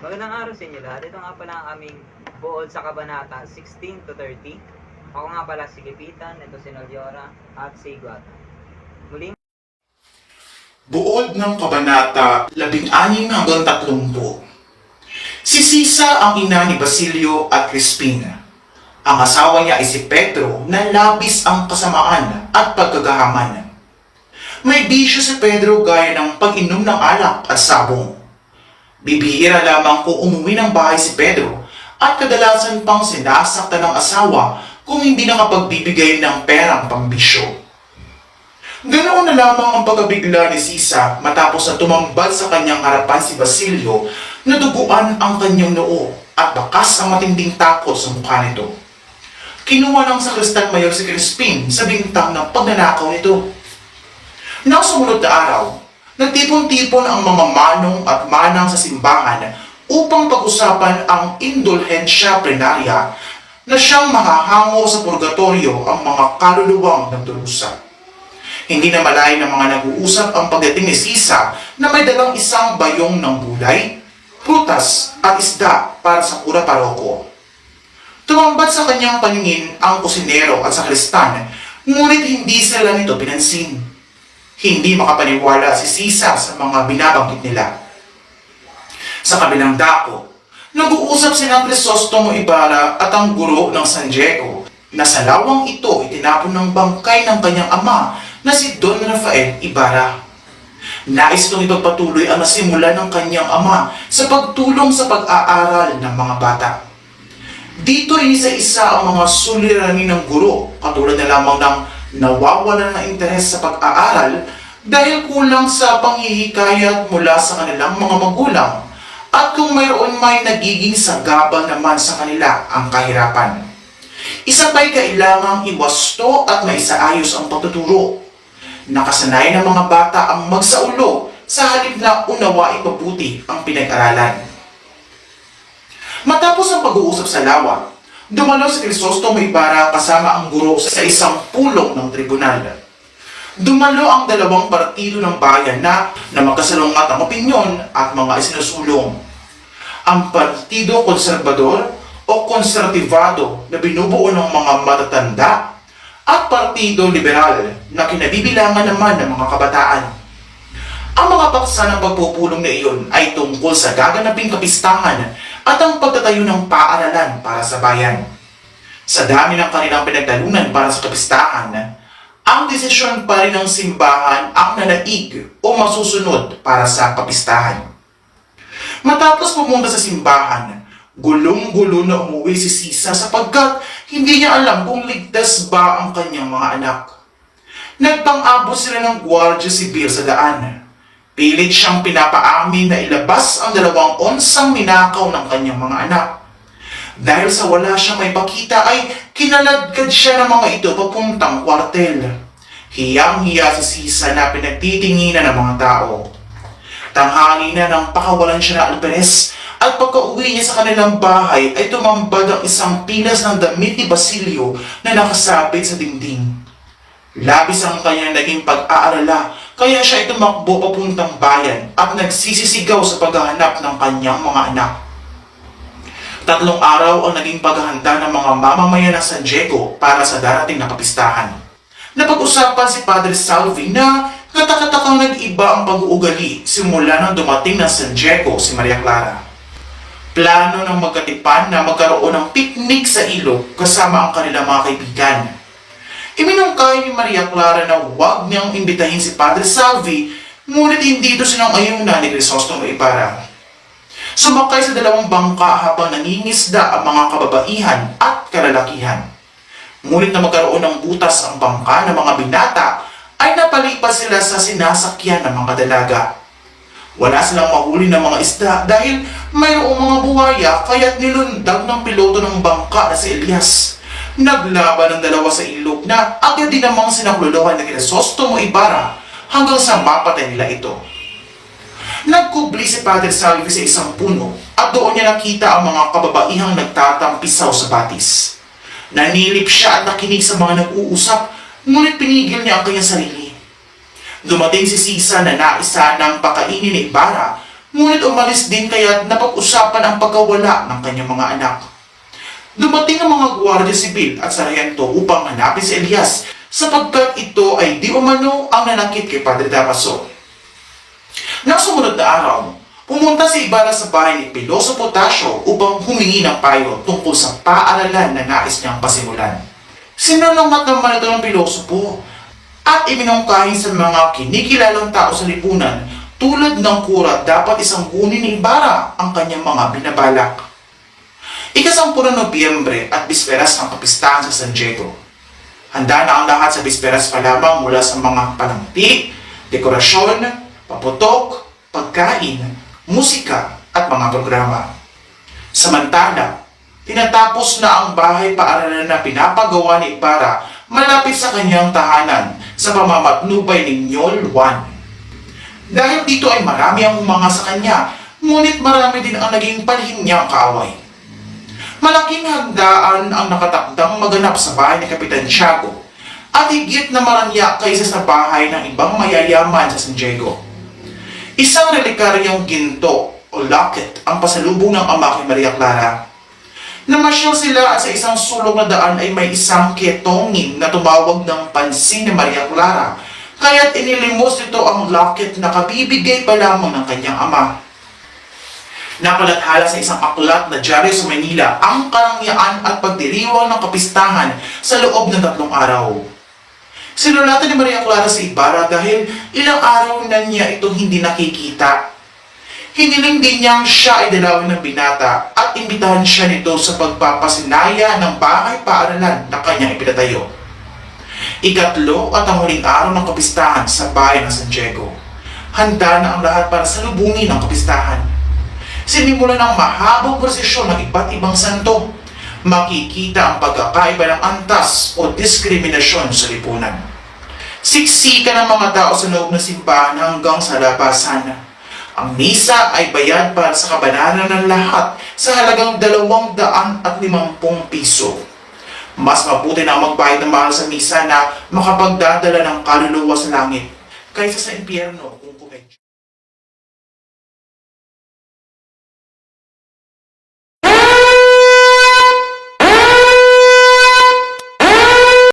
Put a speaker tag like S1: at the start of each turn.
S1: Magandang araw sa inyo lahat. Ito nga pala ang aming buod sa Kabanata 16 to 30. Ako nga pala si Gipitan, ito si Nolyora, at si Guata. Muling
S2: Buod ng Kabanata 16 hanggang 30. Si Sisa ang ina ni Basilio at Crispina. Ang asawa niya ay si Pedro na labis ang kasamaan at pagkagahaman. May bisyo si Pedro gaya ng pag-inom ng alak at sabong. Bibihira lamang kung umuwi ng bahay si Pedro at kadalasan pang sinasaktan ng asawa kung hindi nakapagbibigay ng perang pambisyo. Ganoon na lamang ang pagkabigla ni Sisa matapos na tumambad sa kanyang harapan si Basilio na duguan ang kanyang noo at bakas ang matinding takot sa mukha nito. Kinuha ng sakristan mayor si Crispin sa bintang ng pagnanakaw nito. Nang sumunod na araw, nagtipon-tipon ang mga manong at manang sa simbahan upang pag-usapan ang indulhensya plenarya na siyang mahahango sa purgatorio ang mga kaluluwang nagdurusa. Hindi na malay ng mga nag-uusap ang pagdating ni Sisa na may dalang isang bayong ng gulay, prutas at isda para sa kura paroko. Tumambad sa kanyang paningin ang kusinero at sakristan, ngunit hindi sila nito pinansin. Hindi makapaniwala si Sisa sa mga binabanggit nila. Sa kabilang dako, nag-uusap sina Crisostomo Ibarra at ang guro ng San Diego na sa lawang ito itinapon ng bangkay ng kanyang ama na si Don Rafael Ibarra. Nais itong ipagpatuloy ang nasimula ng kanyang ama sa pagtulong sa pag-aaral ng mga bata. Dito inisa-isa ang mga suliranin ng guro, katulad na lamang ng nawawala ng interes sa pag-aaral dahil kulang sa panghihikayat mula sa kanilang mga magulang at kung mayroon may nagiging sagabal naman sa kanila ang kahirapan. Isa pa'y kailangang iwasto at maisaayos ang pagtuturo. Nakasanay ng mga bata ang magsaulo sa halip na unawaing mabuti ang pinag-aralan. Matapos ang pag-uusap sa lawa, dumalo si Crisostomo Ibarra kasama ang guro sa isang pulong ng tribunal. Dumalo ang dalawang partido ng bayan na magkasalungat ang opinyon at mga isinusulong. Ang Partido Konserbador o Konsertibado na binubuo ng mga matatanda at Partido Liberal na kinabibilangan naman ng mga kabataan. Ang mga paksa ng pagpupulong na iyon ay tungkol sa gaganaping kapistahan at ang pagtatayo ng paaralan para sa bayan. Sa dami ng kanilang pinagtalunan para sa kapistahan, ang desisyon pa rin ng simbahan ang nanaig o masusunod para sa kapistahan. Matapos pumunta sa simbahan, gulong-gulo na umuwi si Sisa sapagkat hindi niya alam kung ligtas ba ang kanyang mga anak. Nagpang-abot sila ng Guardia Civil sa daan. Pilit siyang pinapaamin na ilabas ang 2 onsang ninakaw ng kanyang mga anak. Dahil sa wala siyang may pakita ay kinaladkad siya ng mga ito papuntang kwartel. Hiyang-hiya si Sisa na pinagtitinginan ng mga tao. Tanghali na nang pakawalan siya ng alperes at pagka-uwi niya sa kanilang bahay ay tumambad ang isang pilas ng damit ni Basilio na nakasabit sa dingding. Labis ang kanyang naging pag-aalala kaya siya ay tumakbo papuntang bayan at nagsisisigaw sa paghahanap ng kanyang mga anak. 3 araw ang naging paghahanda ng mga mamamayan ng San Diego para sa darating na kapistahan. Napag-usapan si Padre Salvi na katakatakang nag-iba ang pag-uugali simula nang dumating ng San Diego si Maria Clara. Plano ng magkatipan na magkaroon ng picnic sa ilog kasama ang kanilang mga kaibigan. Iminungkay ni Maria Clara na huwag niyang imbitahin si Padre Salvi, ngunit hindi ito sinang-ayunan ni Crisostomo Ibarra. Sumakay sa 2 bangka habang nangingisda ang mga kababaihan at kalalakihan. Ngunit na magkaroon ng butas ang bangka ng mga binata, ay napalipas sila sa sinasakyan ng mga dalaga. Wala silang mahuli ng mga isda dahil mayroong mga buhaya kaya't nilundag ng piloto ng bangka na si Elias. Naglaban ng 2 sa ilog na agad din namang sinakluluhan ni Crisostomo Ibarra hanggang sa mapatay nila ito. Nagkubli si Padre Salvi sa isang puno at doon niya nakita ang mga kababaihang nagtatampisaw sa batis. Nanilip siya at nakinig sa mga nag-uusap, ngunit pinigil niya ang kanyang sarili. Dumating si Sisa na naisa ng pakainin ni Ibarra, Ngunit umalis din kaya't napag-usapan ang pagkawala ng kanyang mga anak. Dumating ang mga gwardiya sibil at sarhento upang hanapin si Elias sapagkat ito ay di umano ang nanakit kay Padre Damaso. Nang sumunod na araw, pumunta si Ibarra sa bahay ni Piloso Potasio upang humingi ng payo tungkol sa paaralan na nais niyang pasimulan. Sinalamat naman ito ng Piloso po at iminungkahin sa mga kinikilalang tao sa lipunan tulad ng kura dapat isang kunin ni Ibarra ang kanyang mga binabalak. Ika-10 ng Nobyembre at bisperas ng kapistahan sa San Diego. Handa na ang lahat sa bisperas pa lamang mula sa mga panangti, dekorasyon, paputok, pagkain, musika at mga programa. Samantala, tinatapos na ang bahay paaralan na pinapagawa ni Ibarra malapit sa kanyang tahanan sa pamamatnubay ni Ñol Juan. Dahil dito ay marami ang humanga sa kanya, ngunit marami din ang naging palihim niyang kaaway. Malaking handaan ang nakatakdang maganap sa bahay ni Kapitan Tiago at higit na marangya kaysa sa bahay ng ibang mayayaman sa San Diego. Isang relikaryong ginto o locket ang pasalubong ng ama kay Maria Clara. Namasyal sila at sa isang sulong na daan ay may isang ketongin na tumawag ng pansin ni Maria Clara, kaya't inilimos nito ang locket na kabibigay pa lamang ng kanyang ama. Nakalathala sa isang aklat na dyaryo sa Manila ang karangyaan at pagdiriwang ng kapistahan sa loob ng 3 araw. Sinulatan ni Maria Clara sa Ibarra dahil ilang araw na niya ito hindi nakikita. Hiniling din niyang siya ay dalawin ng binata at imbitahan siya nito sa pagpapasinaya ng bahay paaralan na kanyang ipinatayo. Ika-3 at ang huling araw ng kapistahan sa bayan ng San Diego. Handa na ang lahat para salubungin ang kapistahan. Sinimulan ng mahabang prosesyon ng iba't ibang santo. Makikita ang pagkakaiba ng antas o diskriminasyon sa lipunan. Siksikan ng mga tao sa loob ng simbahan hanggang sa labasan. Ang misa ay bayad para sa kabanalan ng lahat sa halagang 250 piso. Mas mabuti na magbayad ng mahal sa misa na makapagdadala ng kaluluwa sa langit kaysa sa impyerno kung